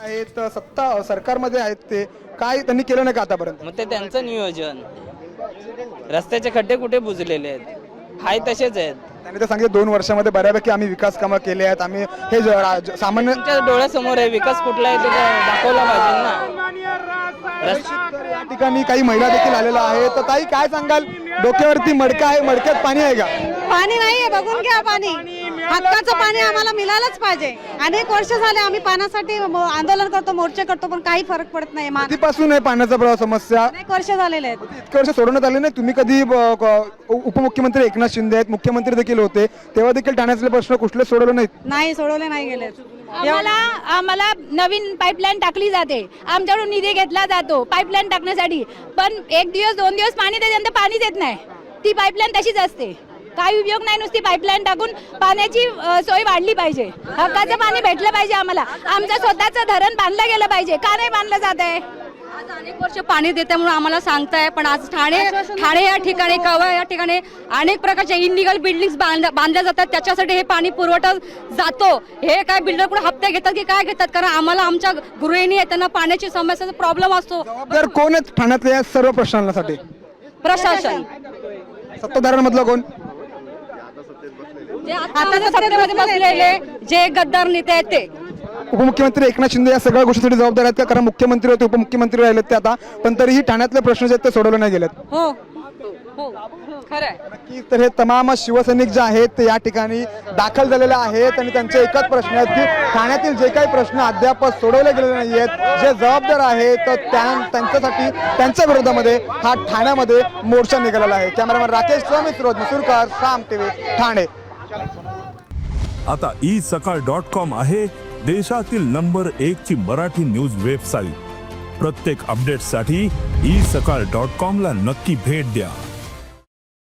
आहेत, सत्ता सरकारमध्ये आहेत, ते काय त्यांनी केलं नाही का आतापर्यंत? मग ते त्यांचं नियोजन. रस्त्याचे खड्डे कुठे बुजलेले आहेत? हाय तसेच आहेत. त्यांनी तर सांगितलं 2 वर्षामध्ये बऱ्यापैकी आम्ही विकास कामं केले आहेत. आम्ही हे सामान्य तुमच्या डोळ्यासमोर आहे, विकास कुठला आहे ते दाखवला पाहिजे ना. तर या ठिकाणी काही महिला देखील आलेल्या आहेत. तर ताई काय सांगाल, डोक्यावरती मडकं आहे, मडक्यात पाणी आहे का? पाणी नाहीये, बघून घ्या. पाणी हक्काचं पाणी आम्हाला मिळालंच पाहिजे. अनेक वर्ष झाले आम्ही पाण्यासाठी आंदोलन करतो, मोर्चे करतो, पण काही फरक पडत नाही. कधीपासून आहे पाण्याचा समस्या? अनेक वर्ष झालेले आहेत. इतके वर्ष सोडवण्यात आले नाही. तुम्ही कधी उपमुख्यमंत्री एकनाथ शिंदे आहेत, मुख्यमंत्री देखील होते, तेव्हा देखील ठाण्यातले प्रश्न कुठले सोडवले नाहीत? नाही सोडवले, नाही गेले. आम्हाला नवीन पाईपलाईन टाकली जाते, आमच्याकडून निधी घेतला जातो पाईपलाईन टाकण्यासाठी, पण 1 दिवस 2 दिवस पाणी त्याच्यानंतर पाणीच येत नाही. ती पाईपलाईन तशीच असते, काही उपयोग नाही. नुसती पाईपलाईन टाकून पाण्याची सोय वाढली पाहिजे, हक्काचं पाणी भेटलं पाहिजे आम्हाला. आमचं स्वतःचं धरण बांधलं गेलं पाहिजे, का नाही बांधलं जात आहे? आज अनेक वर्ष पाणी देते म्हणून आम्हाला सांगताय, पण आज ठाणे या ठिकाणी, कवा या ठिकाणी अनेक प्रकारच्या इलिगल बिल्डिंग्स बांधल्या जातात. त्याच्यासाठी हे पाणी पुरवठा जातो. हे काय बिल्डर कुठे हप्ते घेतात की काय घेतात? कारण आम्हाला आमच्या गृहिणी आहेत, त्यांना पाण्याची समस्याचा प्रॉब्लेम असतो. तर कोण आहेत ठाण्यातल्या या सर्व प्रश्नांसाठी? प्रशासन. सत्ताधाऱ्यांमधलं कोण? जे आता सत्तेमध्ये बसलेले जे गद्दार नेते आहेत ते. उपमुख्यमंत्री एकनाथ शिंदे या सगळ्या गोष्टीसाठी जबाबदार आहेत का? कारण मुख्यमंत्री होते, उपमुख्यमंत्री राहिलेत ते आता, पण तरीही ठाण्यातले प्रश्न जे आहेत ते सोडवले नाही गेलेत. हो हो खरंय. नक्की. तर हे तमाम शिवसैनिक जे आहेत ते या ठिकाणी दाखल झालेले आहेत आणि त्यांचे एकच प्रश्न आहेत की ठाण्यातील जे काही प्रश्न अद्याप सोडवले गेलेले नाही आहेत, जे जबाबदार आहेत त्यांच्यासाठी, त्यांच्या विरोधामध्ये हा ठाण्यामध्ये मोर्चा निघालेला आहे. कॅमेरामॅन राकेश मित्र, मसूरकर, साम टीव्ही, ठाणे. आता isakal.com आहे देशातील नंबर 1 ची मराठी न्यूज वेबसाईट. प्रत्येक अपडेटसाठी isakal.com ला नक्की भेट द्या.